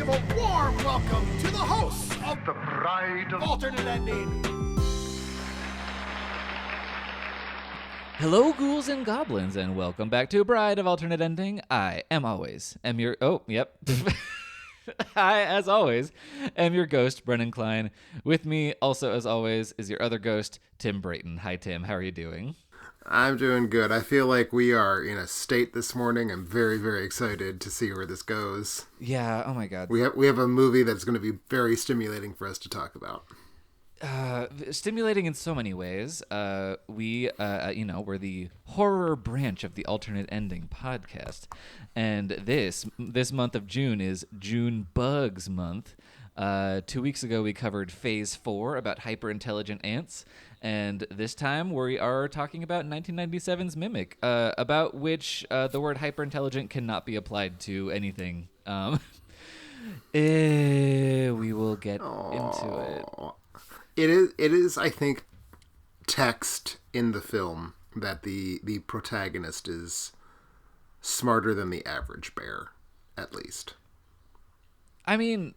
give a warm welcome to the hosts of The Bride of Alternate Ending. Hello, ghouls and goblins, and welcome back to Bride of Alternate Ending. I am your... Oh, yep. I, as always, am your ghost, Brennan Klein. With me, also as always, is your other ghost, Tim Brayton. Hi, Tim. How are you doing? I'm doing good. I feel like we are in a state this morning. I'm very, very excited to see where this goes. Yeah, oh my God. We have a movie that's going to be very stimulating for us to talk about. Stimulating in so many ways. We're the horror branch of the Alternate Ending podcast, and this month of June is June Bugs Month. 2 weeks ago, we covered Phase 4 about hyper-intelligent ants, and this time we are talking about 1997's Mimic, about which the word hyper-intelligent cannot be applied to anything. We will get into it. It is, I think, text in the film that the protagonist is smarter than the average bear, at least. I mean,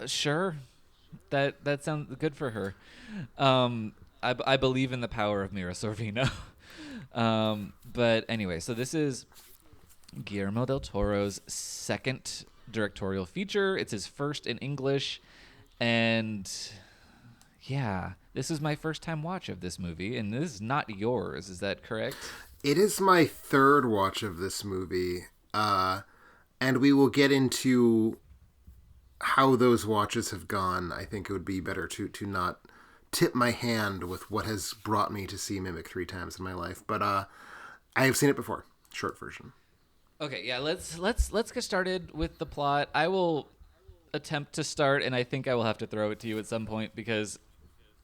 sure, that sounds good for her. I believe in the power of Mira Sorvino. But anyway, so this is Guillermo del Toro's second directorial feature. It's his first in English, and yeah, this is my first time watch of this movie, and this is not yours. Is that correct? It is my third watch of this movie, and we will get into how those watches have gone. I think it would be better to not tip my hand with what has brought me to see Mimic 3 times in my life, but I have seen it before. Short version. Okay, yeah, let's get started with the plot. I will attempt to start, and I think I will have to throw it to you at some point because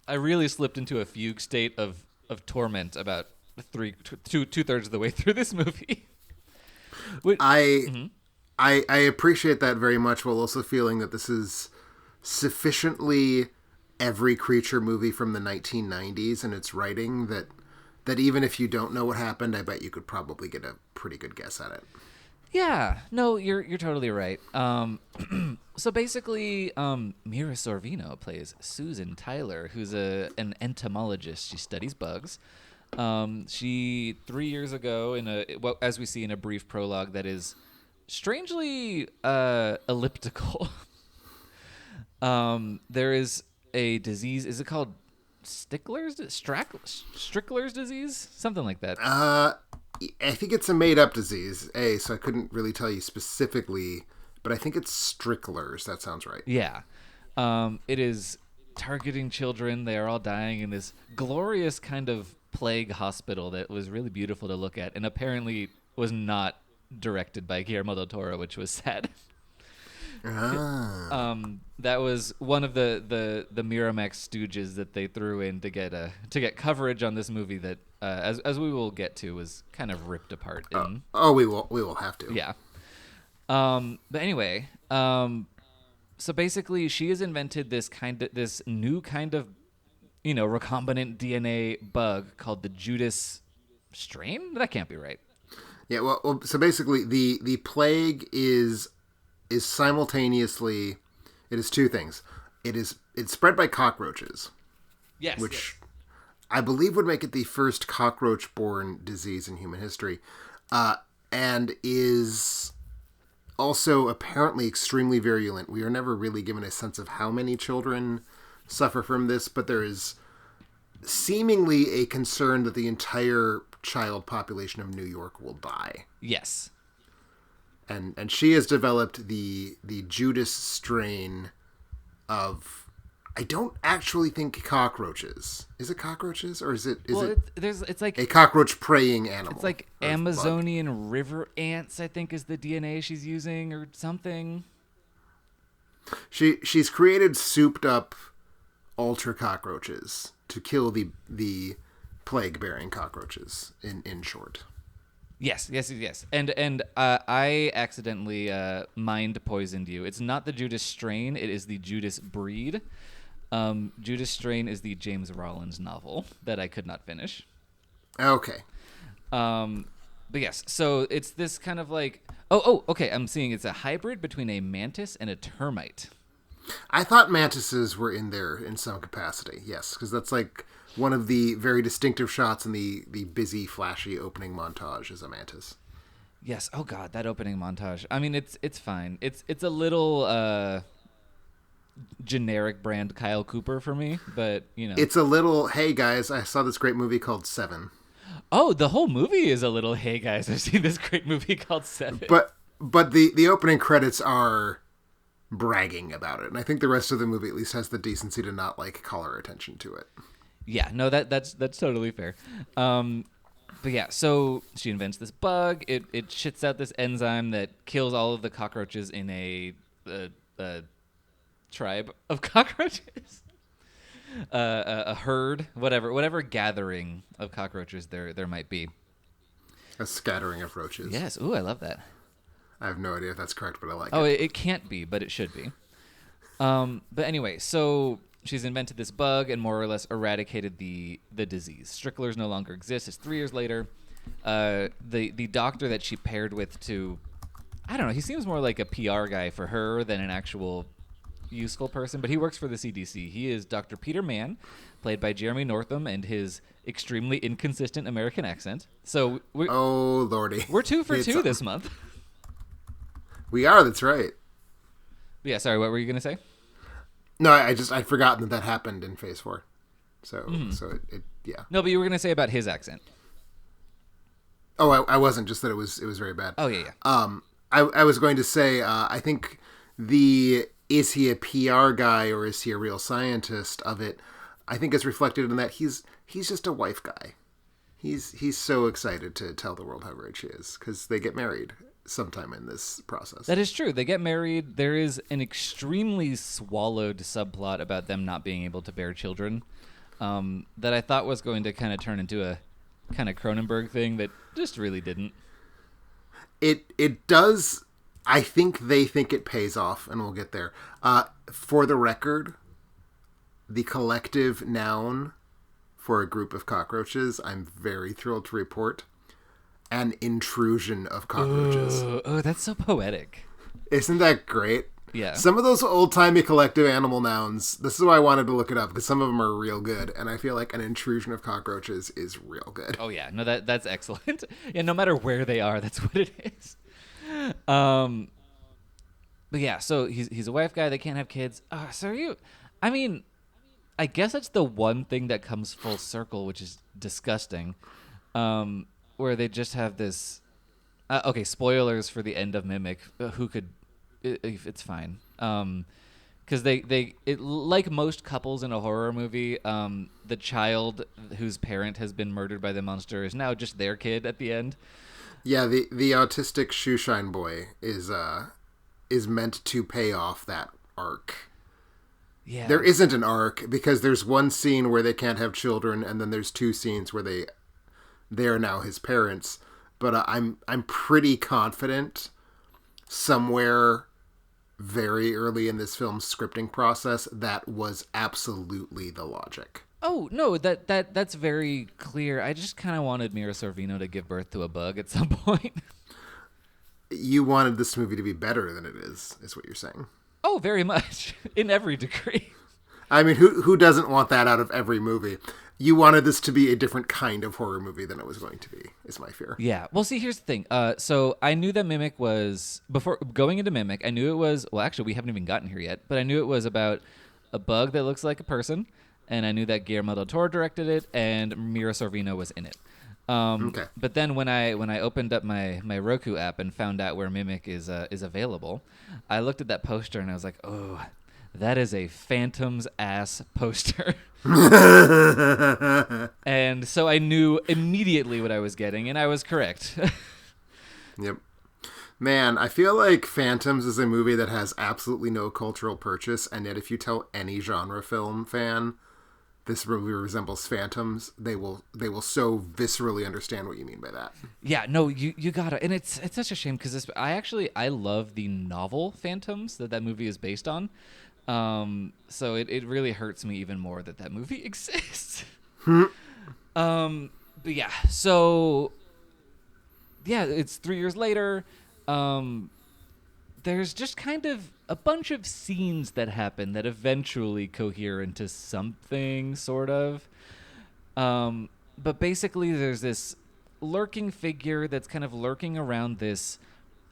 I really slipped into a fugue state of torment about two-thirds of the way through this movie. I appreciate that very much, while also feeling that this is sufficiently every creature movie from the 1990s in its writing that even if you don't know what happened, I bet you could probably get a pretty good guess at it. Yeah, no, you're totally right. So basically, Mira Sorvino plays Susan Tyler, who's an entomologist. She studies bugs. She 3 years ago, as we see in a brief prologue that is strangely elliptical. There is a disease. Is it called Strickler's disease? Something like that. I think it's a made-up disease, so I couldn't really tell you specifically, but I think it's Strickler's. That sounds right. Yeah. It is targeting children. They are all dying in this glorious kind of plague hospital that was really beautiful to look at, and apparently was not directed by Guillermo del Toro, which was sad. That was one of the Miramax stooges that they threw in to get coverage on this movie that, as we will get to, was kind of ripped apart. We will have to. Yeah. But anyway, so basically, she has invented this new kind of, recombinant DNA bug called the Judas strain. That can't be right. Yeah. Well, so basically, the plague is simultaneously, it is two things. It's spread by cockroaches. Yes. Which I believe would make it the first cockroach-borne disease in human history, and is also apparently extremely virulent. We are never really given a sense of how many children suffer from this, but there is seemingly a concern that the entire child population of New York will die. Yes. And she has developed the Judas strain of, I don't actually think cockroaches. Is it cockroaches, or is it? It's like a cockroach preying animal. It's like Amazonian river ants, I think, is the DNA she's using, or something. She's created souped up ultra cockroaches to kill the plague bearing cockroaches. In short. Yes. And I accidentally mind poisoned you. It's not the Judas strain. It is the Judas breed. Judas strain is the James Rollins novel that I could not finish. Okay. But yes, so it's this kind of like okay. I'm seeing it's a hybrid between a mantis and a termite. I thought mantises were in there in some capacity. Yes, because that's like one of the very distinctive shots in the busy, flashy opening montage is a mantis. Yes. Oh God, that opening montage. I mean, it's fine. It's a little generic brand Kyle Cooper for me, but you know, It's a little. Hey guys, I saw this great movie called Seven. oh, the whole movie is a little. Hey guys, I've seen this great movie called Seven. But the opening credits are bragging about it, and I think the rest of the movie at least has the decency to not like call our attention to it. Yeah, no, that's totally fair. But yeah, so she invents this bug. It shits out this enzyme that kills all of the cockroaches in a tribe of cockroaches, a herd, whatever gathering of cockroaches there might be. A scattering of roaches. Yes, ooh, I love that. I have no idea if that's correct, but I like Oh, it. it can't be, but it should be. But anyway, so she's invented this bug and more or less eradicated the disease. Stricklers no longer exist. It's 3 years later. The doctor that she paired with to, I don't know, he seems more like a PR guy for her than an actual useful person, but he works for the CDC. He is Dr. Peter Mann, played by Jeremy Northam, and his extremely inconsistent American accent. So Oh lordy, we're 2 for 2 this month. We are. That's right. Yeah, sorry, what were you gonna say? No, I'd forgotten that happened in Phase 4. So it yeah. No, but you were gonna say about his accent. Oh, I wasn't. Just that it was very bad. Oh yeah. I was going to say I think is he a PR guy or is he a real scientist of it? I think it's reflected in that he's just a wife guy. He's so excited to tell the world how great she is because they get married sometime in this process. That is true. They get married. There is an extremely swallowed subplot about them not being able to bear children that I thought was going to kind of turn into a kind of Cronenberg thing that just really didn't. It does. I think they think it pays off, and we'll get there. For the record, the collective noun for a group of cockroaches, I'm very thrilled to report, an intrusion of cockroaches. Oh, that's so poetic. Isn't that great? Yeah. Some of those old-timey collective animal nouns, this is why I wanted to look it up, because some of them are real good, and I feel like an intrusion of cockroaches is real good. Oh, yeah. No, that's excellent. Yeah, no matter where they are, that's what it is. But yeah, so he's a wife guy. They can't have kids. So are you... I mean, I guess that's the one thing that comes full circle, which is disgusting. Where they just have this... okay, spoilers for the end of Mimic. Who could... It's fine. Because like most couples in a horror movie, the child whose parent has been murdered by the monster is now just their kid at the end. Yeah, the autistic shoeshine boy is meant to pay off that arc. Yeah. There isn't an arc because there's one scene where they can't have children, and then there's 2 scenes where they are now his parents. But I'm pretty confident somewhere very early in this film's scripting process that was absolutely the logic. Oh no, that's very clear. I just kind of wanted Mira Sorvino to give birth to a bug at some point. You wanted this movie to be better than it is what you're saying. Oh, very much. In every degree. I mean, who doesn't want that out of every movie? You wanted this to be a different kind of horror movie than it was going to be, is my fear. Yeah. Well, see, here's the thing. So I knew that Mimic was, before going into Mimic, I knew it was, well, actually, we haven't even gotten here yet, but I knew it was about a bug that looks like a person, and I knew that Guillermo del Toro directed it, and Mira Sorvino was in it. Okay. But then when I opened up my Roku app and found out where Mimic is available, I looked at that poster and I was like, oh, that is a Phantom's ass poster. And so I knew immediately what I was getting, and I was correct. Yep. Man, I feel like Phantoms is a movie that has absolutely no cultural purchase, and yet if you tell any genre film fan this movie resembles Phantoms, they will so viscerally understand what you mean by that. Yeah, no, you gotta, and it's such a shame because I love the novel Phantoms that movie is based on. So it really hurts me even more that movie exists. But yeah, so yeah, it's 3 years later. There's just kind of a bunch of scenes that happen that eventually cohere into something, sort of. But basically, there's this lurking figure that's kind of lurking around this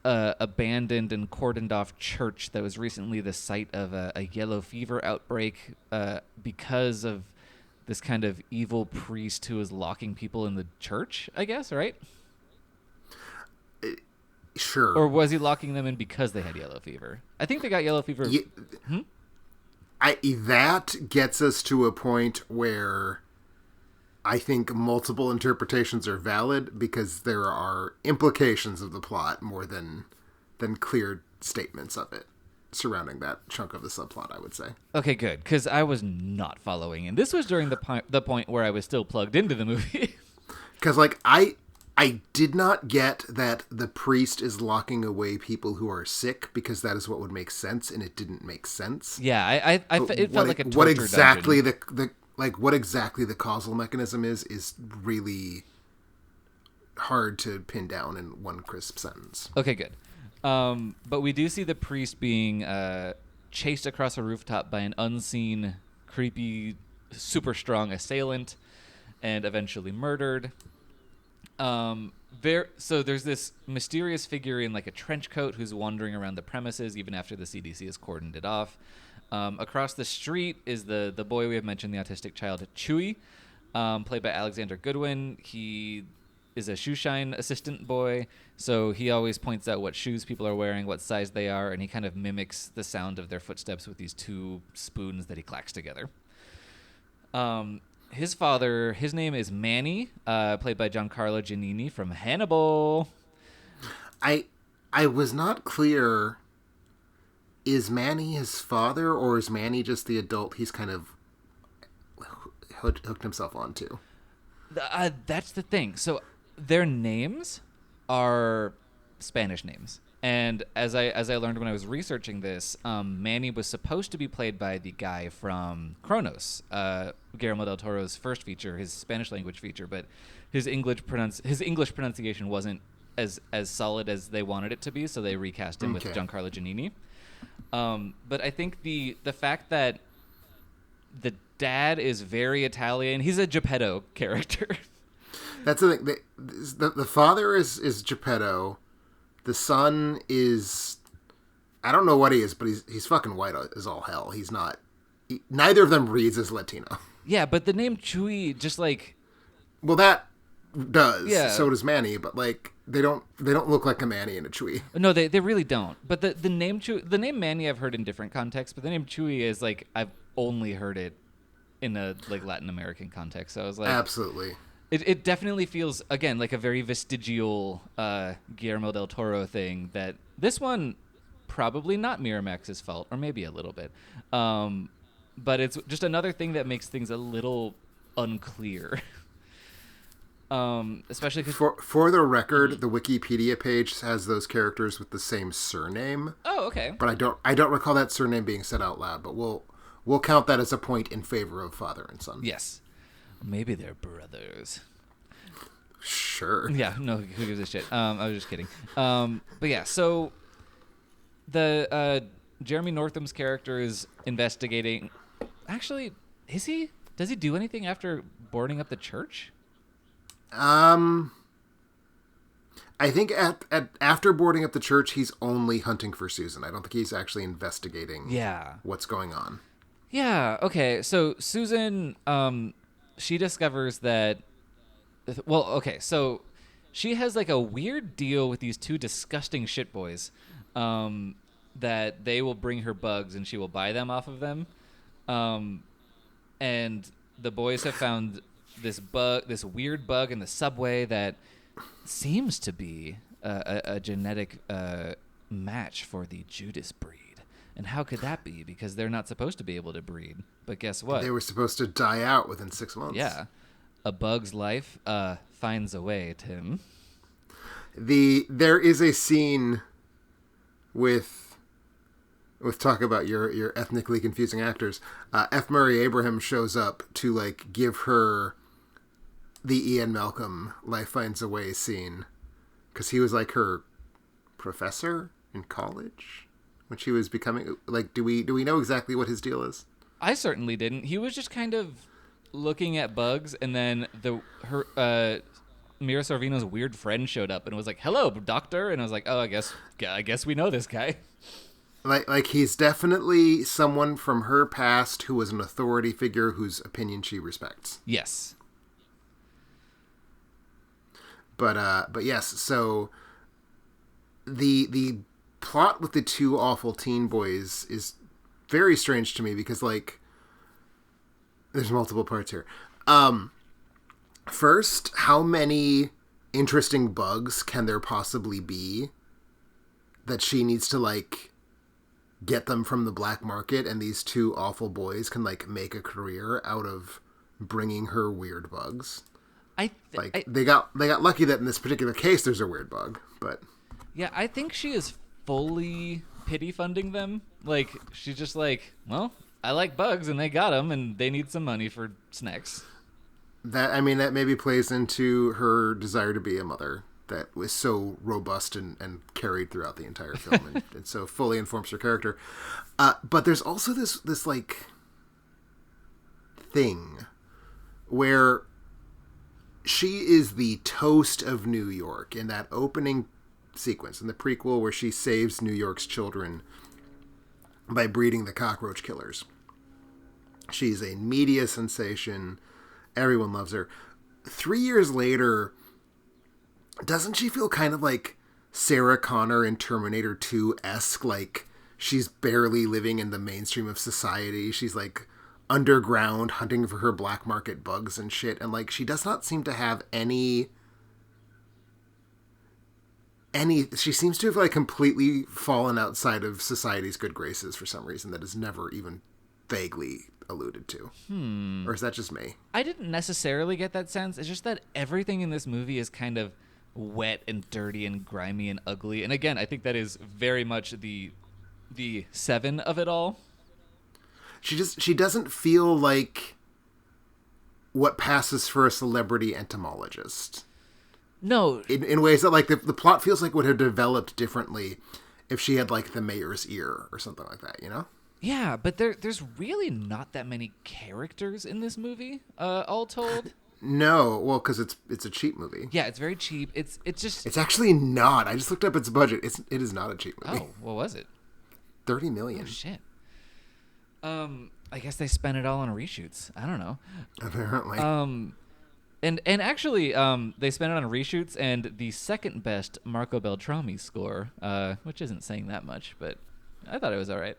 abandoned and cordoned off church that was recently the site of a yellow fever outbreak because of this kind of evil priest who was locking people in the church, I guess, right? Sure. Or was he locking them in because they had yellow fever? I think they got yellow fever. That gets us to a point where I think multiple interpretations are valid because there are implications of the plot more than clear statements of it surrounding that chunk of the subplot, I would say. Okay, good, because I was not following, and this was during the point where I was still plugged into the movie. Because, I did not get that the priest is locking away people who are sick because that is what would make sense, and it didn't make sense. Yeah, it felt like a torture what exactly dungeon. What exactly the causal mechanism is really hard to pin down in one crisp sentence. Okay, good. But we do see the priest being chased across a rooftop by an unseen, creepy, super strong assailant, and eventually murdered. So there's this mysterious figure in like a trench coat who's wandering around the premises even after the CDC has cordoned it off. Across the street is the boy we have mentioned, the autistic child Chewy, played by Alexander Goodwin. He is a shoe shine assistant boy, so he always points out what shoes people are wearing, what size they are, and he kind of mimics the sound of their footsteps with these two spoons that he clacks together. His father, his name is Manny, played by Giancarlo Giannini from Hannibal. I was not clear. Is Manny his father, or is Manny just the adult he's kind of hooked himself onto? That's the thing. So their names are Spanish names. And as I learned when I was researching this, Manny was supposed to be played by the guy from Kronos, Guillermo del Toro's first feature, his Spanish language feature, but his English pronunciation wasn't as solid as they wanted it to be, so they recast him with Giancarlo Giannini. But I think the fact that the dad is very Italian, he's a Geppetto character. That's the thing. The father is Geppetto. The son is, I don't know what he is, but he's fucking white as all hell. He's not. Neither of them reads as Latino. Yeah, but the name Chewy just like. Well, that does. Yeah. So does Manny, but like they don't look like a Manny and a Chewy. No, they really don't. But the name the name Manny I've heard in different contexts, but the name Chewy is like I've only heard it in a like Latin American context. So I was like, absolutely. It definitely feels, again, like a very vestigial Guillermo del Toro thing that this one, probably not Miramax's fault, or maybe a little bit. But it's just another thing that makes things a little unclear. Especially because... For the record, the Wikipedia page has those characters with the same surname. Oh, okay. But I don't recall that surname being said out loud, but we'll count that as a point in favor of father and son. Yes. Maybe they're brothers. Sure. Yeah, no, who gives a shit? I was just kidding. But yeah, so the Jeremy Northam's character is investigating. Actually, is he? Does he do anything after boarding up the church? I think after boarding up the church, he's only hunting for Susan. I don't think he's actually investigating. Yeah. What's going on? Yeah. Okay. So Susan, she discovers that. Well, okay. So she has like a weird deal with these two disgusting shit boys, that they will bring her bugs and she will buy them off of them, and the boys have found this weird bug in the subway that seems to be a genetic match for the Judas breed. And how could that be? Because they're not supposed to be able to breed. But guess what? They were supposed to die out within 6 months. Yeah. A bug's life finds a way, Tim. There is a scene with talk about your ethnically confusing actors. F. Murray Abraham shows up to like give her the Ian Malcolm Life Finds a Way scene because he was like her professor in college when she was becoming like. Do we know exactly what his deal is? I certainly didn't. He was just kind of looking at bugs, and then Mira Sorvino's weird friend showed up and was like, "Hello, doctor," and I was like, "Oh, I guess we know this guy." Like he's definitely someone from her past who was an authority figure whose opinion she respects. Yes. But yes, so the plot with the two awful teen boys is very strange to me because like there's multiple parts here. First, how many interesting bugs can there possibly be that she needs to like get them from the black market, and these two awful boys can like make a career out of bringing her weird bugs? They got lucky that in this particular case there's a weird bug, but yeah, I think she is fully pity funding them. Like she's just like, well, I like bugs and they got them and they need some money for snacks. That maybe plays into her desire to be a mother that was so robust and carried throughout the entire film and so fully informs her character. But there's also this like thing where she is the toast of New York in that opening sequence in the prequel where she saves New York's children by breeding the cockroach killers. She's a media sensation. Everyone loves her. 3 years later, doesn't she feel kind of like Sarah Connor in Terminator 2-esque? Like she's barely living in the mainstream of society. She's like underground hunting for her black market bugs and shit. And like she does not seem to have any she seems to have like completely fallen outside of society's good graces for some reason that is never even vaguely alluded to. Or is that just me? I didn't necessarily get that sense. It's just that everything in this movie is kind of wet and dirty and grimy and ugly. And again, I think that is very much the seven of it all. She doesn't feel like what passes for a celebrity entomologist. No. In ways that like the plot feels like would have developed differently if she had like the mayor's ear or something like that, you know? Yeah, but there's really not that many characters in this movie, all told. No, well, because it's a cheap movie. Yeah, it's very cheap. It's actually not. I just looked up its budget. It is not a cheap movie. Oh, what was it? $30 million. Oh, shit. I guess they spent it all on reshoots. I don't know. Apparently. And actually, they spent it on reshoots and the second best Marco Beltrami score, which isn't saying that much, but I thought it was all right.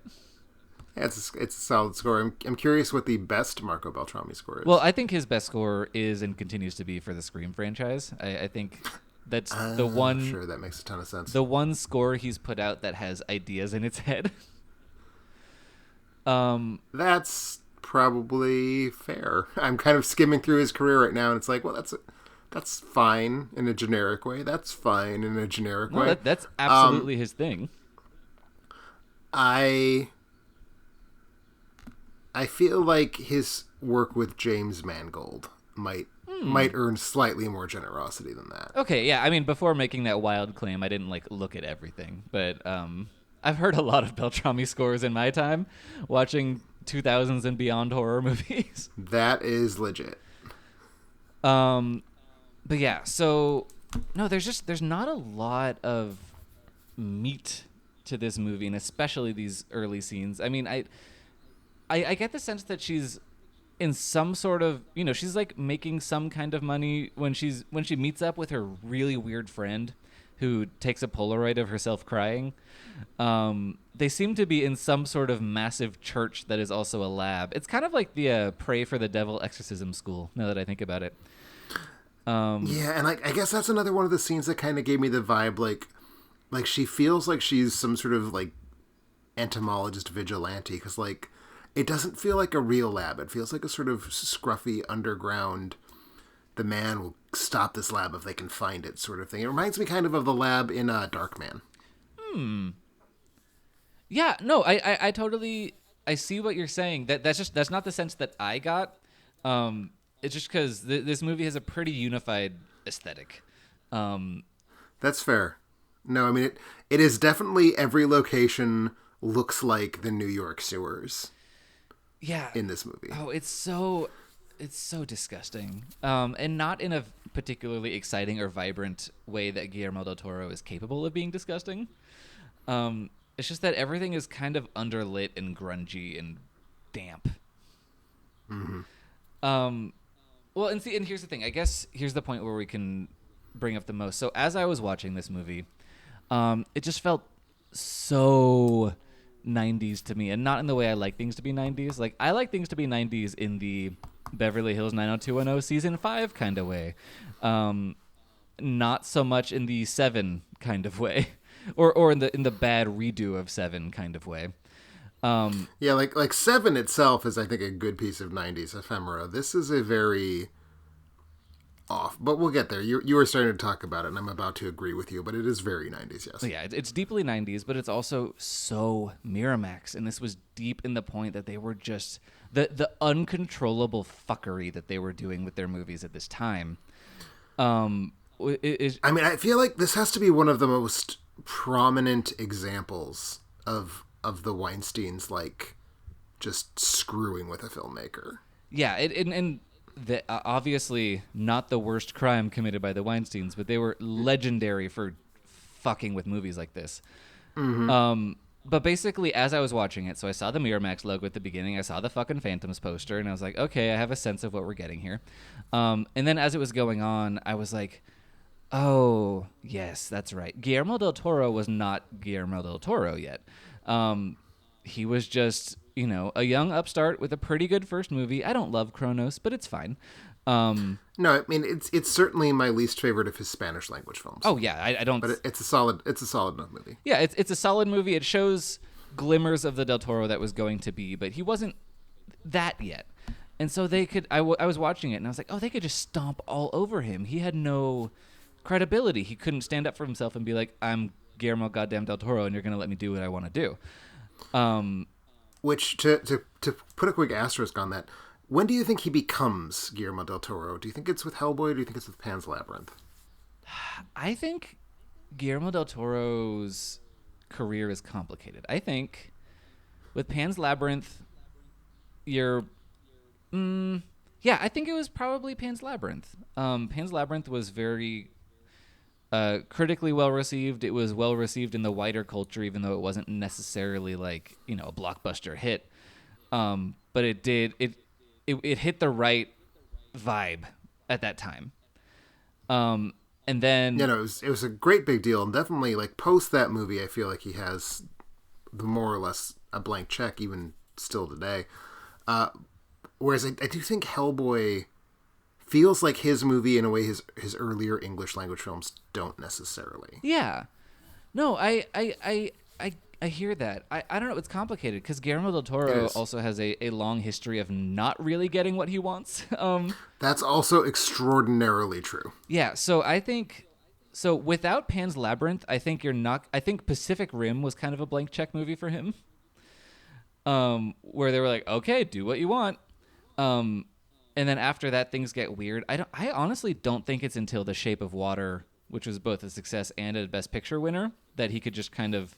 Yeah, it's a solid score. I'm curious what the best Marco Beltrami score is. Well, I think his best score is and continues to be for the Scream franchise. I think that's the one. Sure, that makes a ton of sense. The one score he's put out that has ideas in its head. That's probably fair. I'm kind of skimming through his career right now, and it's like, well, that's fine in a generic way. That's fine in a generic way. That's absolutely his thing. I feel like his work with James Mangold might earn slightly more generosity than that. Okay, yeah. I mean, before making that wild claim, I didn't like look at everything, but I've heard a lot of Beltrami scores in my time watching 2000s and beyond horror movies. That is legit. But yeah, so no, there's not a lot of meat to this movie, and especially these early scenes. I mean, I get the sense that she's in some sort of, she's like making some kind of money when she meets up with her really weird friend who takes a Polaroid of herself crying. They seem to be in some sort of massive church that is also a lab. It's kind of like the Pray for the Devil exorcism school, now that I think about it. Yeah, and I guess that's another one of the scenes that kind of gave me the vibe, like she feels like she's some sort of like entomologist vigilante, because like it doesn't feel like a real lab. It feels like a sort of scruffy underground, the man will stop this lab if they can find it sort of thing. It reminds me kind of the lab in Darkman. Yeah, no, I totally, I see what you're saying. That's not the sense that I got. It's just because this movie has a pretty unified aesthetic. That's fair. No, I mean, it is definitely every location looks like the New York sewers. Yeah. In this movie. Oh, it's so disgusting. And not in a particularly exciting or vibrant way that Guillermo del Toro is capable of being disgusting. It's just that everything is kind of underlit and grungy and damp. Mm-hmm. Well, and here's the thing. I guess here's the point where we can bring up the most. So as I was watching this movie, it just felt so 90s to me, and not in the way I like things to be 90s. Like, I like things to be 90s in the Beverly Hills 90210 season 5 kind of way. Not so much in the 7 kind of way. Or in the bad redo of 7 kind of way. Yeah, like 7 itself is, I think, a good piece of 90s ephemera. This is a very off, but we'll get there. You were starting to talk about it, and I'm about to agree with you, but it is very 90s, yes. Yeah, it's deeply 90s, but it's also so Miramax, and this was deep in the point that they were just the uncontrollable fuckery that they were doing with their movies at this time. I mean, I feel like this has to be one of the most prominent examples of the Weinsteins, like, just screwing with a filmmaker. Yeah, and obviously not the worst crime committed by the Weinsteins, but they were legendary for fucking with movies like this. Mm-hmm. But basically, as I was watching it, so I saw the Miramax logo at the beginning, I saw the fucking Phantoms poster, and I was like, okay, I have a sense of what we're getting here. And then as it was going on, I was like, oh, yes, that's right. Guillermo del Toro was not Guillermo del Toro yet. He was just, a young upstart with a pretty good first movie. I don't love Kronos, but it's fine. No, I mean, it's certainly my least favorite of his Spanish language films. Oh yeah, I don't. But it's a solid enough movie. Yeah, it's a solid movie. It shows glimmers of the Del Toro that was going to be, but he wasn't that yet. And so they could. I was watching it and I was like, oh, they could just stomp all over him. He had no credibility. He couldn't stand up for himself and be like, I'm Guillermo goddamn Del Toro, and you're gonna let me do what I want to do. Which to put a quick asterisk on that. When do you think he becomes Guillermo del Toro? Do you think it's with Hellboy or do you think it's with Pan's Labyrinth? I think Guillermo del Toro's career is complicated. I think with Pan's Labyrinth, I think it was probably Pan's Labyrinth. Pan's Labyrinth was very critically well received. It was well received in the wider culture, even though it wasn't necessarily like, a blockbuster hit. But it did. It hit the right vibe at that time. And then... it was a great big deal. And definitely, like, post that movie, I feel like he has the more or less a blank check, even still today. Whereas I do think Hellboy feels like his movie in a way his earlier English language films don't necessarily. Yeah. No, I hear that. I don't know. It's complicated because Guillermo del Toro also has a long history of not really getting what he wants. That's also extraordinarily true. Yeah. So I think without Pan's Labyrinth, I think I think Pacific Rim was kind of a blank check movie for him. Where they were like, okay, do what you want. And then after that, things get weird. I honestly don't think it's until The Shape of Water, which was both a success and a Best Picture winner, that he could just kind of...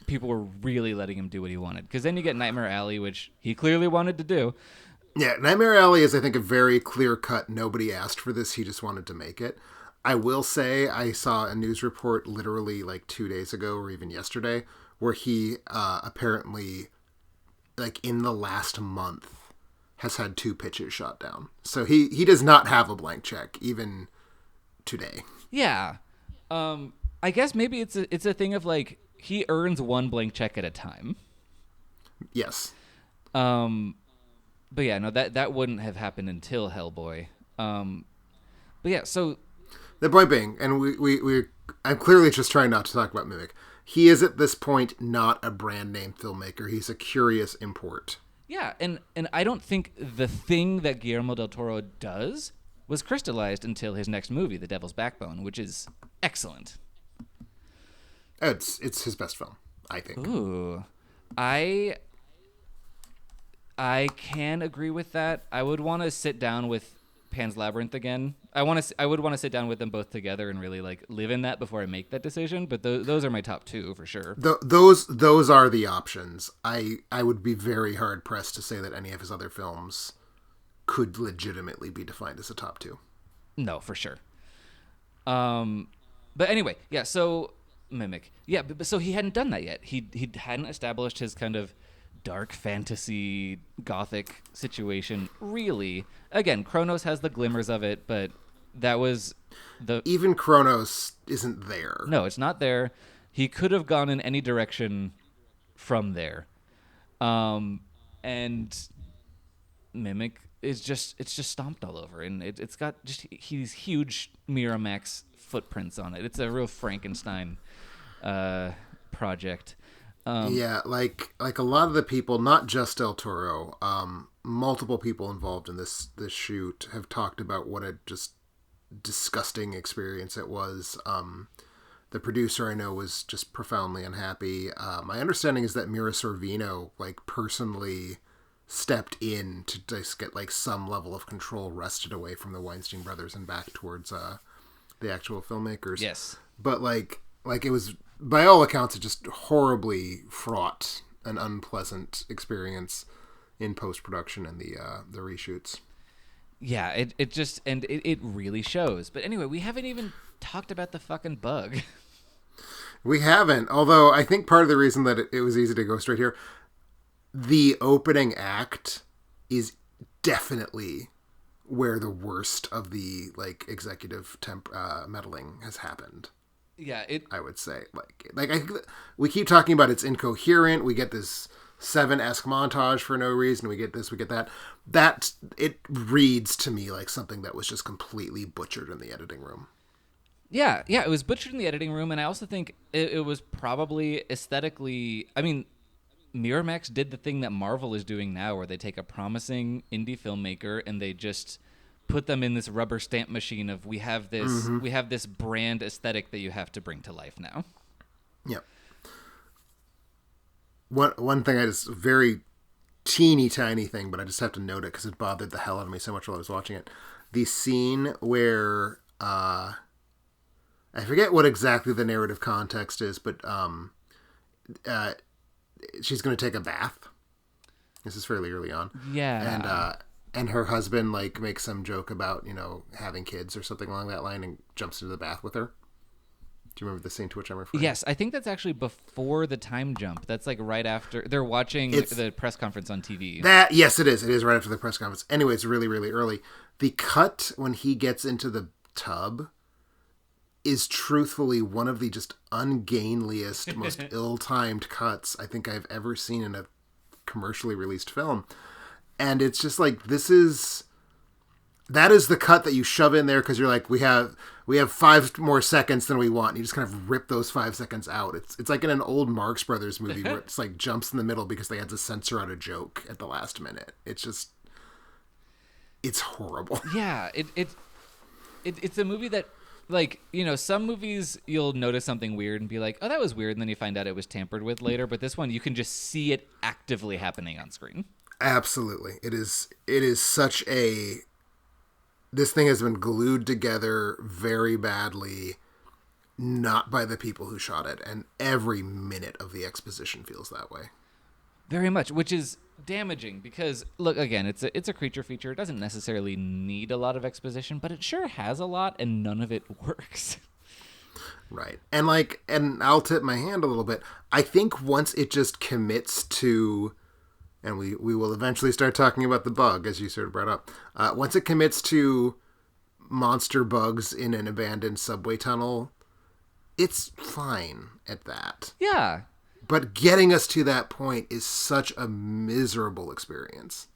people were really letting him do what he wanted. Because then you get Nightmare Alley, which he clearly wanted to do. Yeah, Nightmare Alley is, I think, a very clear-cut, nobody asked for this, he just wanted to make it. I will say I saw a news report literally like 2 days ago or even yesterday where he apparently, like in the last month, has had 2 pitches shot down. So he does not have a blank check, even today. Yeah. I guess maybe it's a thing of like, he earns 1 blank check at a time. Yes. But yeah, no, that wouldn't have happened until Hellboy. But yeah, so... The point being, and I'm clearly just trying not to talk about Mimic. He is at this point not a brand name filmmaker. He's a curious import. Yeah, and I don't think the thing that Guillermo del Toro does was crystallized until his next movie, The Devil's Backbone, which is excellent. It's his best film, I think. Ooh. I can agree with that. I would want to sit down with Pan's Labyrinth again. I would want to sit down with them both together and really like live in that before I make that decision. But those are my top two for sure. Those are the options. I would be very hard pressed to say that any of his other films could legitimately be defined as a top two. No, for sure. But anyway, yeah. So Mimic, yeah. But so he hadn't done that yet. He hadn't established his kind of dark fantasy gothic situation really. Again, Kronos has the glimmers of it, but that was even Kronos isn't there. No, it's not there. He could have gone in any direction from there. And Mimic is just stomped all over, and it's got just these huge Miramax footprints on it. It's a real Frankenstein project. Yeah, like a lot of the people, not just Del Toro, multiple people involved in this shoot have talked about what a just disgusting experience it was. The producer I know was just profoundly unhappy. My understanding is that Mira Sorvino like personally stepped in to just get like some level of control wrested away from the Weinstein brothers and back towards the actual filmmakers. Yes, but like it was, by all accounts, a just horribly fraught and unpleasant experience in post-production and the reshoots. Yeah, it really shows. But anyway, we haven't even talked about the fucking bug. We haven't, although I think part of the reason that it was easy to go straight here, the opening act is definitely where the worst of the like executive meddling has happened. Yeah, I would say like I think we keep talking about it's incoherent. We get this Seven-esque montage for no reason. We get this, we get that. That it reads to me like something that was just completely butchered in the editing room. Yeah, it was butchered in the editing room, and I also think it was probably aesthetically. I mean, Miramax did the thing that Marvel is doing now, where they take a promising indie filmmaker and they just put them in this rubber stamp machine of we have this brand aesthetic that you have to bring to life now. Yep. One thing I just very teeny tiny thing, but I just have to note it because it bothered the hell out of me so much while I was watching it. The scene where I forget what exactly the narrative context is, but she's going to take a bath. This is fairly early on. Yeah. And her husband like makes some joke about, having kids or something along that line and jumps into the bath with her. Do you remember the scene to which I'm referring? Yes, I think that's actually before the time jump. That's like right after they're watching the press conference on TV. Yes, it is. It is right after the press conference. Anyway, it's really, really early. The cut when he gets into the tub is truthfully one of the just ungainliest, most ill-timed cuts I think I've ever seen in a commercially released film. And it's just like, that is the cut that you shove in there because you're like, we have 5 more seconds than we want. And you just kind of rip those 5 seconds out. It's like in an old Marx Brothers movie where it's like jumps in the middle because they had to censor out a joke at the last minute. It's horrible. Yeah, it's a movie that, like, some movies you'll notice something weird and be like, oh, that was weird, and then you find out it was tampered with later. But this one, you can just see it actively happening on screen. Absolutely. It is such a... This thing has been glued together very badly, not by the people who shot it, and every minute of the exposition feels that way. Very much, which is damaging because, look, again, it's a creature feature. It doesn't necessarily need a lot of exposition, but it sure has a lot, and none of it works. Right. And I'll tip my hand a little bit. I think once it just commits to... And we will eventually start talking about the bug, as you sort of brought up. Once it commits to monster bugs in an abandoned subway tunnel, it's fine at that. Yeah. But getting us to that point is such a miserable experience.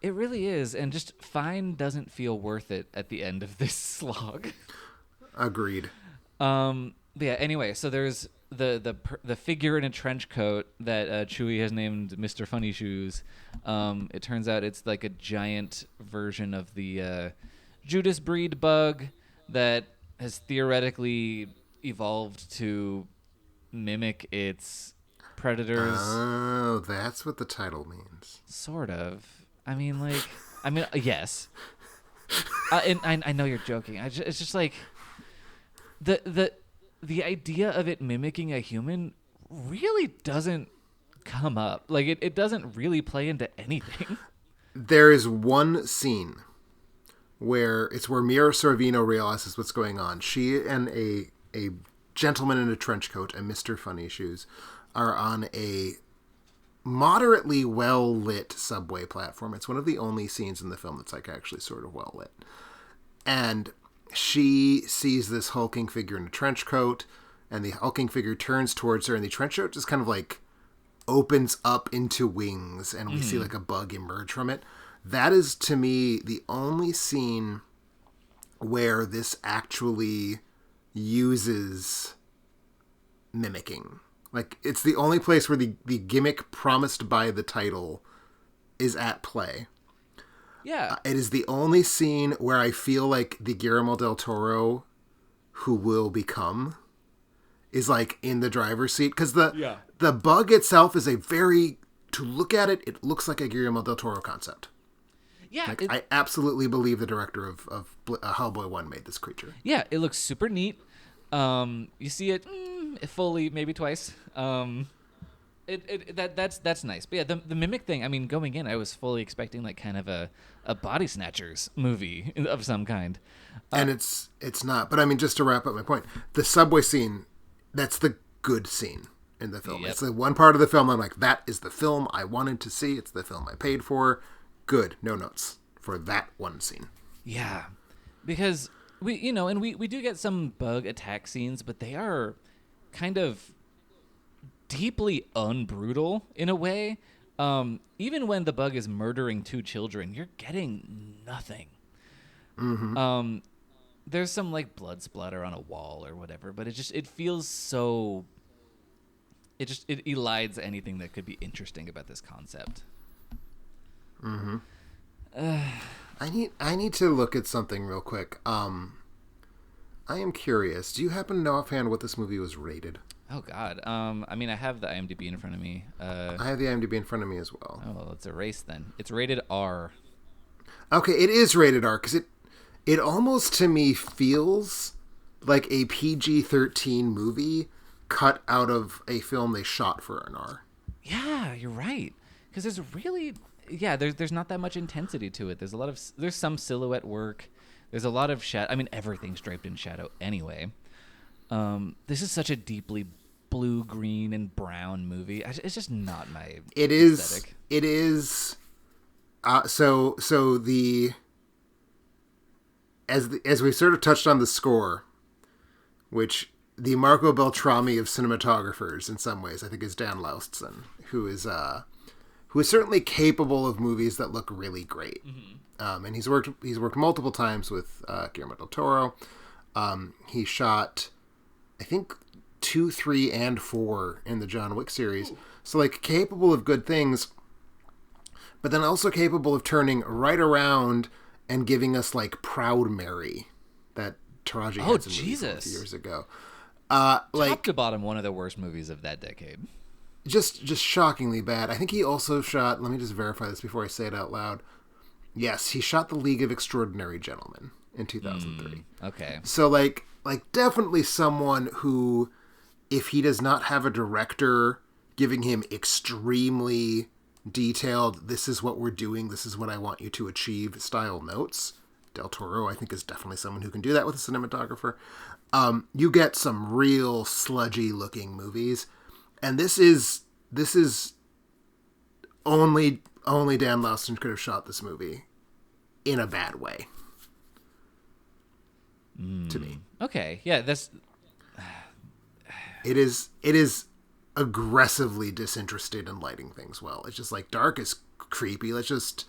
It really is. And just fine doesn't feel worth it at the end of this slog. Agreed. Yeah, anyway, so there's the figure in a trench coat that Chewie has named Mr. Funny Shoes. It turns out it's like a giant version of the Judas breed bug that has theoretically evolved to mimic its predators. Oh, that's what the title means. Sort of. Yes. And I know you're joking. It's just like the idea of it mimicking a human really doesn't come up. Like it doesn't really play into anything. There is one scene where Mira Sorvino realizes what's going on. She and a gentleman in a trench coat and Mr. Funny Shoes are on a moderately well-lit subway platform. It's one of the only scenes in the film that's like actually sort of well-lit. And she sees this hulking figure in a trench coat, and the hulking figure turns towards her, and the trench coat just kind of like opens up into wings, and we see like a bug emerge from it. That is, to me, the only scene where this actually uses mimicking. Like, it's the only place where the gimmick promised by the title is at play. Yeah. It is the only scene where I feel like the Guillermo del Toro who will become is like in the driver's seat. Because the bug itself is to look at it, it looks like a Guillermo del Toro concept. Yeah. Like, I absolutely believe the director of Hellboy 1 made this creature. Yeah, it looks super neat. You see it fully maybe twice. That's nice. But yeah, the mimic thing, I mean, going in, I was fully expecting like kind of a Body Snatchers movie of some kind. And it's not. But I mean, just to wrap up my point, the subway scene, that's the good scene in the film. Yep. It's the one part of the film I'm like, that is the film I wanted to see. It's the film I paid for. Good. No notes for that one scene. Yeah. Because we do get some bug attack scenes, but they are kind of deeply unbrutal in a way. Even when the bug is murdering 2 children, you're getting nothing. Mm-hmm. There's some like blood splatter on a wall or whatever, but it feels so. It elides anything that could be interesting about this concept. Mm-hmm. I need to look at something real quick. I am curious. Do you happen to know offhand what this movie was rated? Oh God. I mean, I have the IMDb in front of me. I have the IMDb in front of me as well. Oh, well, let's erase then. It's rated R. Okay, it is rated R because it almost to me feels like a PG-13 movie cut out of a film they shot for an R. Yeah, you're right. Because there's not that much intensity to it. There's some silhouette work. There's a lot of shadow. I mean, everything's draped in shadow anyway. This is such a deeply blue, green, and brown movie. It's just not my aesthetic. It is. As we sort of touched on the score, which the Marco Beltrami of cinematographers in some ways, I think, is Dan Laustsen, who is certainly capable of movies that look really great. Mm-hmm. And he's worked multiple times with Guillermo del Toro. He shot, I think, 2, 3, and 4 in the John Wick series. Ooh. So, like, capable of good things, but then also capable of turning right around and giving us, like, Proud Mary, that Taraji Henson movie from a few years ago. Top to bottom, one of the worst movies of that decade. Just shockingly bad. I think he also shot, let me just verify this before I say it out loud. Yes, he shot The League of Extraordinary Gentlemen in 2003. Okay. So, like definitely someone who, if he does not have a director giving him extremely detailed, this is what we're doing, this is what I want you to achieve style notes, Del Toro, I think, is definitely someone who can do that with a cinematographer. You get some real sludgy looking movies. And this is only Dan Laustsen could have shot this movie in a bad way. To me. Okay. Yeah, it is aggressively disinterested in lighting things well. It's just like, dark is creepy. Let's just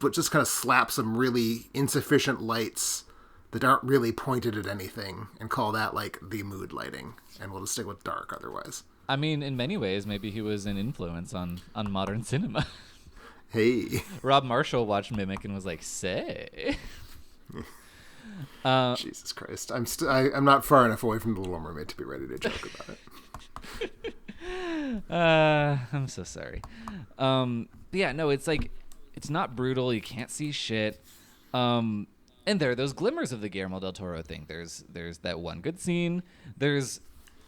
kind of slap some really insufficient lights that aren't really pointed at anything and call that like the mood lighting, and we'll just stick with dark otherwise. I mean, in many ways, maybe he was an influence on modern cinema. Hey. Rob Marshall watched Mimic and was like, say. Jesus Christ. I'm not far enough away from The Little Mermaid to be ready to joke about it. I'm so sorry. Yeah, no, it's like, it's not brutal. You can't see shit. And there are those glimmers of the Guillermo del Toro thing. There's that one good scene. There's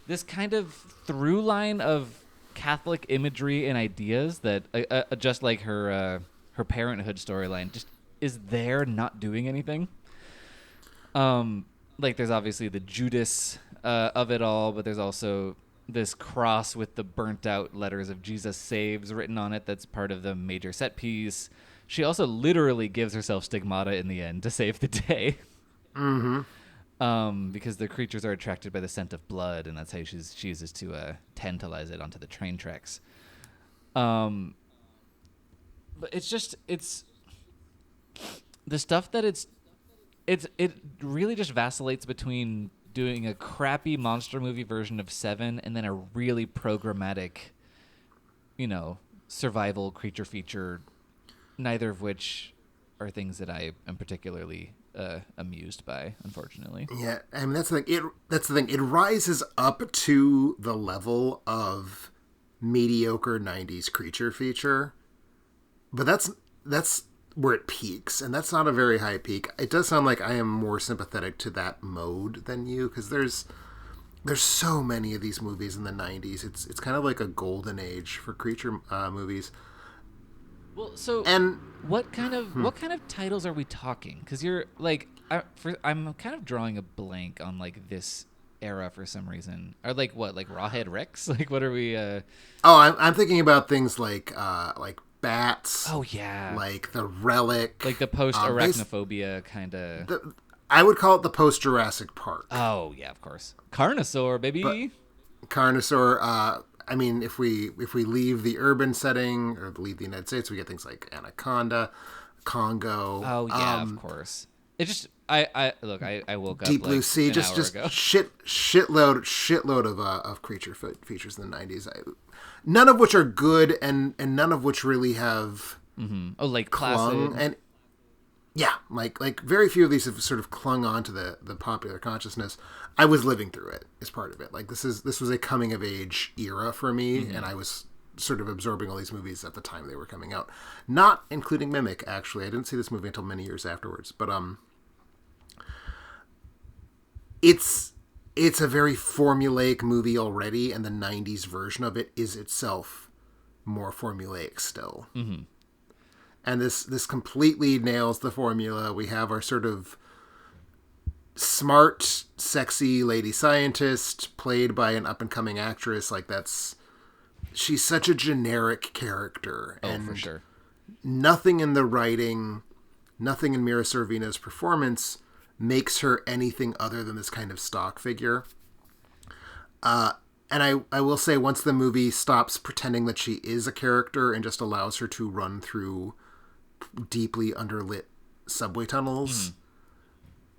this kind of through line of Catholic imagery and ideas that just like her parenthood storyline just is there not doing anything. Like there's obviously the Judas of it all, but there's also this cross with the burnt out letters of Jesus Saves written on it. That's part of the major set piece. She also literally gives herself stigmata in the end to save the day. Because the creatures are attracted by the scent of blood, and that's how she uses to tantalize it onto the train tracks. But it's the stuff that it really just vacillates between doing a crappy monster movie version of Seven and then a really programmatic, survival creature feature, neither of which are things that I am particularly amused by, unfortunately. Yeah, I mean that's the thing. That's the thing. It rises up to the level of mediocre '90s creature feature, but that's where it peaks, and that's not a very high peak. It does sound like I am more sympathetic to that mode than you, because there's so many of these movies in the '90s. It's kind of like a golden age for creature movies. Well, so and what kind of titles are we talking? Because you're like, I'm kind of drawing a blank on like this era for some reason. Or like what, like Rawhead Rex? Like what are we? Oh, I'm thinking about things like Bats. Oh yeah, like the Relic, like the post arachnophobia kind of. I would call it the post Jurassic Park. Oh yeah, of course, Carnosaur, baby. But Carnosaur. I mean, if we leave the urban setting or leave the United States, we get things like Anaconda, Congo. Oh yeah, of course. It just I woke up Deep Blue like Sea, an just hour ago. shitload of creature features in the '90s. None of which are good, and none of which really have Oh, like clung. classic. And yeah, like very few of these have sort of clung on to the popular consciousness. I was living through it as part of it. Like this was a coming of age era for me, and I was sort of absorbing all these movies at the time they were coming out. Not including Mimic, actually. I didn't see this movie until many years afterwards. But it's a very formulaic movie already, and the '90s version of it is itself more formulaic still. Mm-hmm. And this completely nails the formula. We have our sort of smart, sexy lady scientist played by an up-and-coming actress. Like she's such a generic character. Oh, and for sure. Nothing in the writing, nothing in Mira Sorvino's performance makes her anything other than this kind of stock figure. And I will say, once the movie stops pretending that she is a character and just allows her to run through deeply underlit subway tunnels,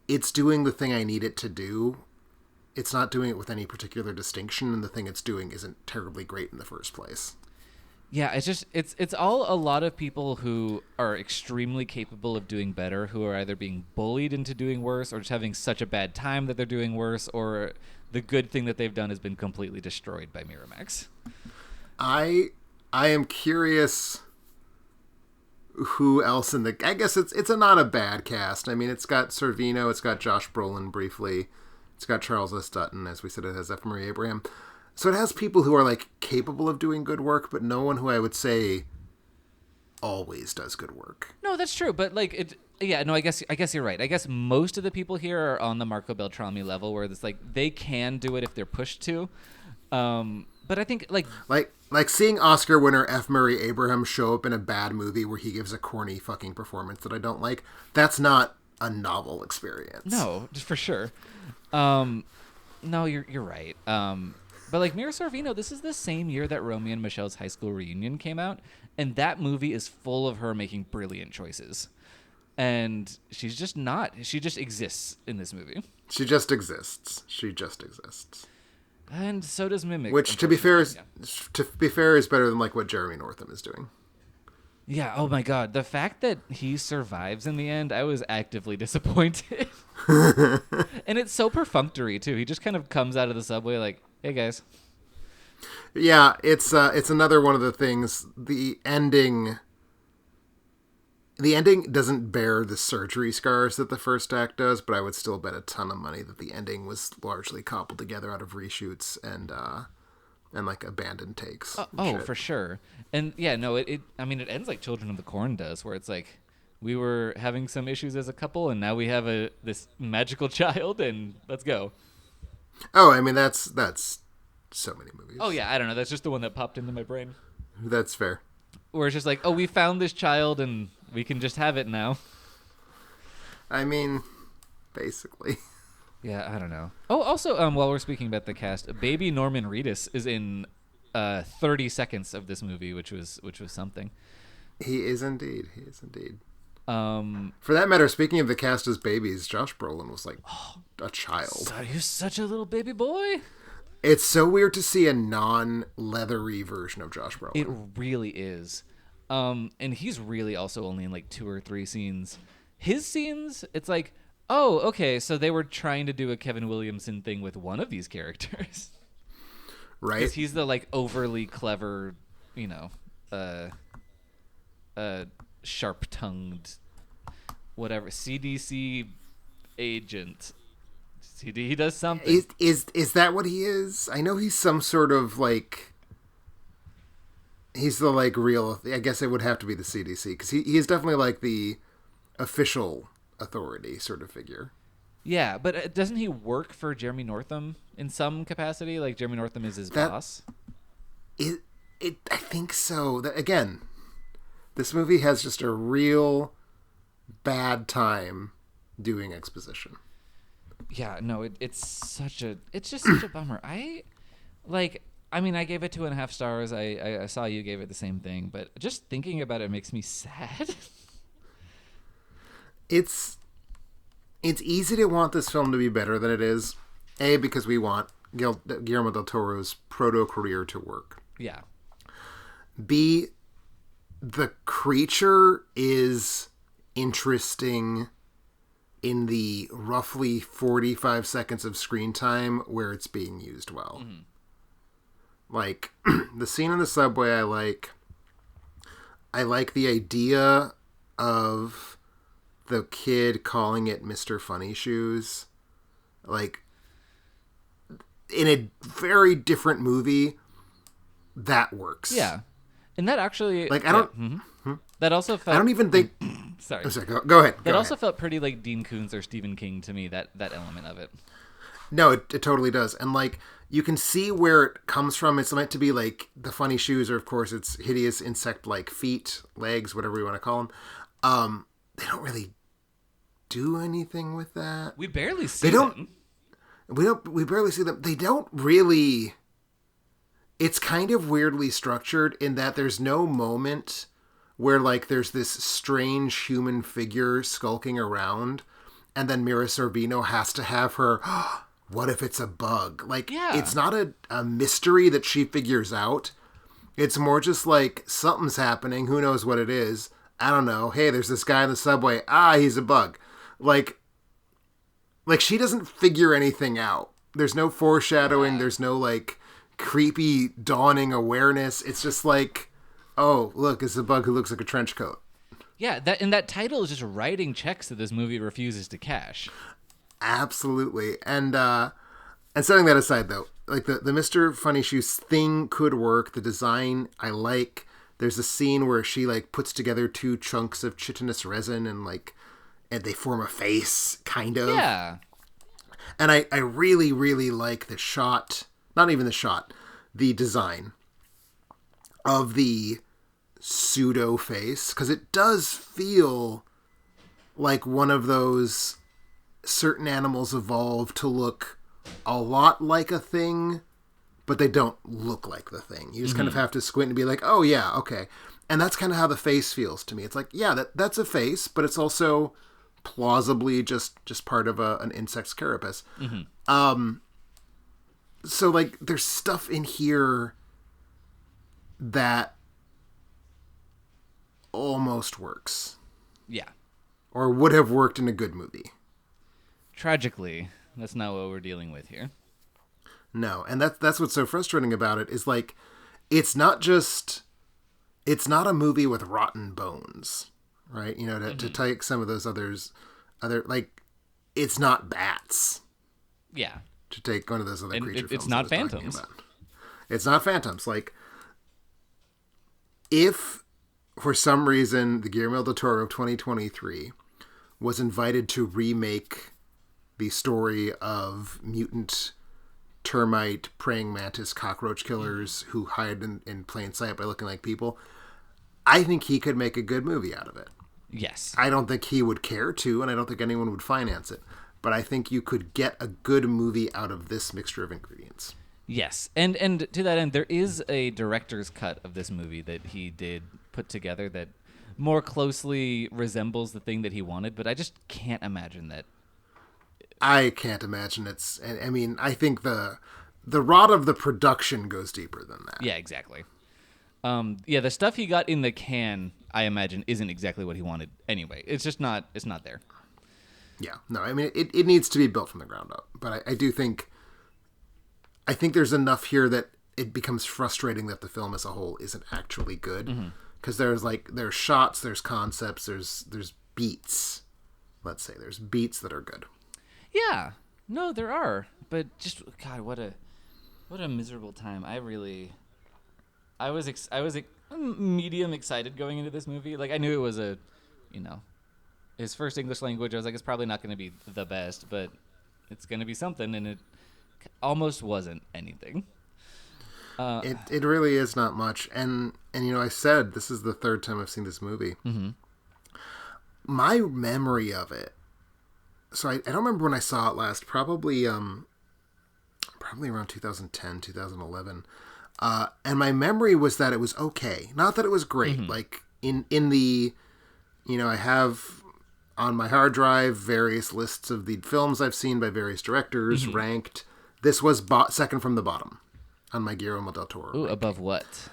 it's doing the thing I need it to do. It's not doing it with any particular distinction, and the thing it's doing isn't terribly great in the first place. Yeah, it's all a lot of people who are extremely capable of doing better, who are either being bullied into doing worse, or just having such a bad time that they're doing worse, or the good thing that they've done has been completely destroyed by Miramax. I am curious who else in the... I guess it's not a bad cast. I mean, it's got Sorvino, it's got Josh Brolin briefly, it's got Charles S. Dutton, as we said, it has F. Murray Abraham. So it has people who are like capable of doing good work, but no one who I would say always does good work. No, that's true, but like it. Yeah, no, I guess you're right. I guess most of the people here are on the Marco Beltrami level, where it's like they can do it if they're pushed to. But I think like seeing Oscar winner F. Murray Abraham show up in a bad movie where he gives a corny fucking performance that I don't like. That's not a novel experience. No, for sure. No, you're right. But like Mira Sorvino, this is the same year that Romeo and Michelle's High School Reunion came out, and that movie is full of her making brilliant choices. And she's just not. She just exists in this movie. She just exists. And so does Mimic. Which, to be fair, is better than like what Jeremy Northam is doing. Yeah. Oh my God, the fact that he survives in the end, I was actively disappointed. And it's so perfunctory too. He just kind of comes out of the subway like, "Hey guys." Yeah, it's another one of the things. The ending The ending doesn't bear the surgery scars that the first act does, but I would still bet a ton of money that the ending was largely cobbled together out of reshoots and like abandoned takes. Oh, for sure. And yeah, no, it it ends like Children of the Corn does, where it's like we were having some issues as a couple, and now we have this magical child, and let's go. Oh, I mean that's so many movies. Oh yeah, I don't know. That's just the one that popped into my brain. That's fair. Where it's just like, oh, we found this child, and we can just have it now. I mean, basically. Yeah, I don't know. Oh, also, while we're speaking about the cast, baby Norman Reedus is in 30 seconds of this movie, which was something. He is indeed. For that matter, speaking of the cast as babies, Josh Brolin was like a child. So you're such a little baby boy. It's so weird to see a non-leathery version of Josh Brolin. It really is. And he's really also only in like 2 or 3 scenes. His scenes, it's like, oh, okay, so they were trying to do a Kevin Williamson thing with one of these characters. Right? Because he's the like overly clever, sharp-tongued, whatever, CDC agent. He does something. Is that what he is? I know he's some sort of like. He's the like real. I guess it would have to be the CDC because he is definitely like the official authority sort of figure. Yeah, but doesn't he work for Jeremy Northam in some capacity? Like Jeremy Northam is his boss. I think so. Again, this movie has just a real bad time doing exposition. Yeah, no, it's just such a bummer. I gave it 2.5 stars. I saw you gave it the same thing, but just thinking about it makes me sad. It's easy to want this film to be better than it is. A, because we want Guillermo del Toro's proto-career to work. Yeah. B, the creature is interesting in the roughly 45 seconds of screen time where it's being used well. Mm-hmm. Like, the scene in the subway I like the idea of the kid calling it Mr. Funny Shoes. Like, in a very different movie, that works. Yeah. And that actually... Like, I don't... Yeah. Mm-hmm. That also felt... I don't even think... Sorry. Oh, sorry. Go ahead. That also felt pretty like Dean Koontz or Stephen King to me, that element of it. No, it totally does. And, like, you can see where it comes from. It's meant to be, like, the funny shoes, or, of course, it's hideous insect-like feet, legs, whatever you want to call them. They don't really do anything with that. We barely see them. We barely see them. They don't really... It's kind of weirdly structured in that there's no moment where, like, there's this strange human figure skulking around, and then Mira Sorvino has to have her, what if it's a bug? Like, yeah. It's not a mystery that she figures out. It's more just like, something's happening, who knows what it is. I don't know. Hey, there's this guy in the subway. He's a bug. Like she doesn't figure anything out. There's no foreshadowing. There's no, like, creepy dawning awareness. It's just like, oh, look, it's a bug who looks like a trench coat. Yeah, that title is just writing checks that this movie refuses to cash. Absolutely. And setting that aside, though, like, the Mr. Funny Shoes thing could work. The design I like. There's a scene where she, like, puts together 2 chunks of chitinous resin and they form a face, kind of. Yeah. And I really, really like the shot, not even the shot, the design of the pseudo face, because it does feel like one of those certain animals evolve to look a lot like a thing, but they don't look like the thing. You just kind of have to squint and be like, oh yeah, okay. And that's kind of how the face feels to me. It's like, yeah, that's a face, but it's also plausibly just part of an insect's carapace. Mm-hmm. So, like, there's stuff in here that almost works. Yeah. Or would have worked in a good movie. Tragically, that's not what we're dealing with here. No, and that's what's so frustrating about it is, like, it's not a movie with rotten bones. right? To take some of those like, it's not bats. Yeah. To take one of those other creature films. It's not phantoms. It's not phantoms. Like, if for some reason the Guillermo del Toro of 2023 was invited to remake the story of mutant termite praying mantis cockroach killers who hide in plain sight by looking like people, I think he could make a good movie out of it. Yes. I don't think he would care to, and I don't think anyone would finance it. But I think you could get a good movie out of this mixture of ingredients. Yes. And to that end, there is a director's cut of this movie that he did put together that more closely resembles the thing that he wanted, but I just can't imagine that. I can't imagine it's... I mean, I think the rot of the production goes deeper than that. Yeah, exactly. The stuff he got in the can, I imagine, isn't exactly what he wanted anyway. It's just not... It's not there. Yeah. No, I mean, it needs to be built from the ground up. But I do think... I think there's enough here that it becomes frustrating that the film as a whole isn't actually good. Because there's shots, there's concepts, there's beats. Let's say there's beats that are good. Yeah, no, there are, but just God, what a miserable time. I was medium excited going into this movie. Like, I knew it was his first English language. I was like, it's probably not going to be the best, but it's going to be something, and it almost wasn't anything. It really is not much, and I said this is the third time I've seen this movie. My memory of it. So I don't remember when I saw it last. Probably around 2010, 2011. And my memory was that it was okay. Not that it was great. Like in the, I have on my hard drive various lists of the films I've seen by various directors ranked. This was second from the bottom on my Guillermo del Toro. Ooh, above what?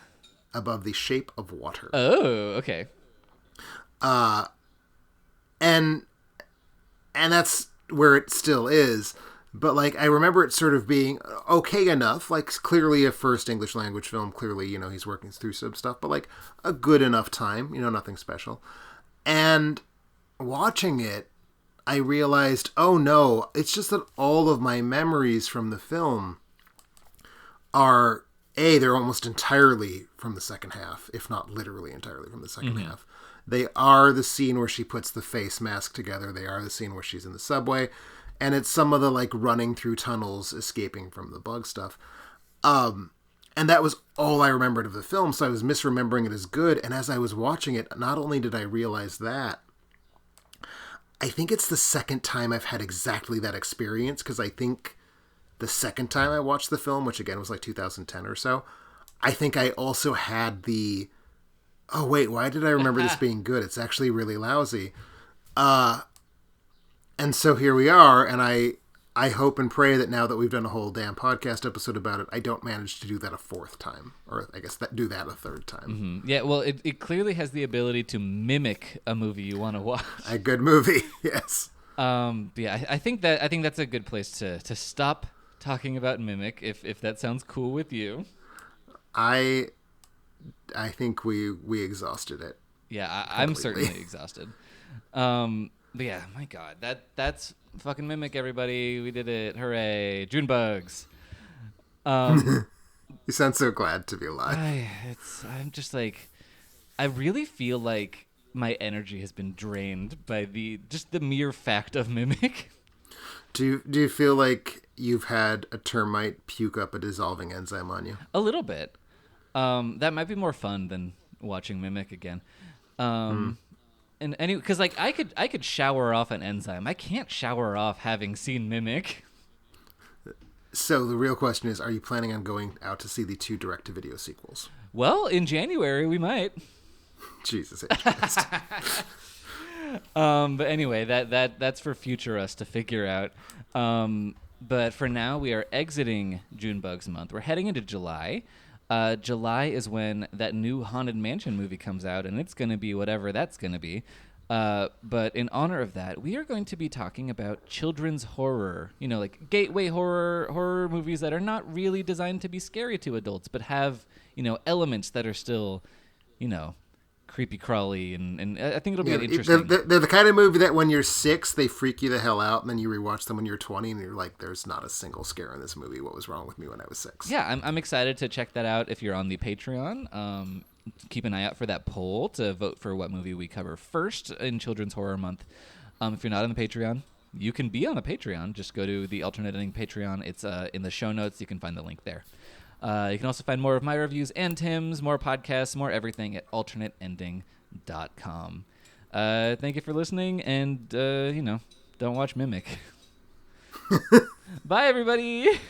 Above The Shape of Water. Oh, okay. And that's where it still is. But, like, I remember it sort of being okay enough. Like, clearly a first English language film. Clearly, he's working through some stuff. But, like, a good enough time. Nothing special. And watching it, I realized, oh, no. It's just that all of my memories from the film are, they're almost entirely from the second half. If not literally entirely from the second half. They are the scene where she puts the face mask together. They are the scene where she's in the subway. And it's some of the, like, running through tunnels, escaping from the bug stuff. And that was all I remembered of the film, so I was misremembering it as good. And as I was watching it, not only did I realize that, I think it's the second time I've had exactly that experience, because I think the second time I watched the film, which again was like 2010 or so, I think I also had the... oh, wait, why did I remember this being good? It's actually really lousy. And so here we are, and I hope and pray that now that we've done a whole damn podcast episode about it, I don't manage to do that a fourth time. Or I guess do that a third time. Yeah, well, it clearly has the ability to mimic a movie you want to watch. A good movie, yes. Yeah, I think that's a good place to stop talking about Mimic, if that sounds cool with you. I think we exhausted it. Yeah, I'm certainly exhausted. But yeah, my God, that's fucking Mimic, everybody. We did it. Hooray. June bugs. You sound so glad to be alive. I'm just like, I really feel like my energy has been drained by the mere fact of Mimic. Do you feel like you've had a termite puke up a dissolving enzyme on you? A little bit. That might be more fun than watching Mimic again. And because like I could shower off an enzyme. I can't shower off having seen Mimic. So the real question is, are you planning on going out to see the 2 direct-to-video sequels? Well, in January we might. Jesus Christ. But anyway, that's for future us to figure out. But for now, we are exiting Junebug's month. We're heading into July. July is when that new Haunted Mansion movie comes out, and it's going to be whatever that's going to be. But in honor of that, we are going to be talking about children's horror. Like gateway horror movies that are not really designed to be scary to adults, but have, elements that are still, creepy crawly, and I think it'll be interesting. They're the kind of movie that when you're 6, they freak you the hell out, and then you rewatch them when you're 20, and you're like, there's not a single scare in this movie. What was wrong with me when I was 6? Yeah, I'm excited to check that out if you're on the Patreon. Keep an eye out for that poll to vote for what movie we cover first in Children's Horror Month. If you're not on the Patreon, you can be on the Patreon. Just go to the Alternate Ending Patreon. It's in the show notes. You can find the link there. You can also find more of my reviews and Tim's, more podcasts, more everything at alternateending.com. Thank you for listening, and, don't watch Mimic. Bye, everybody!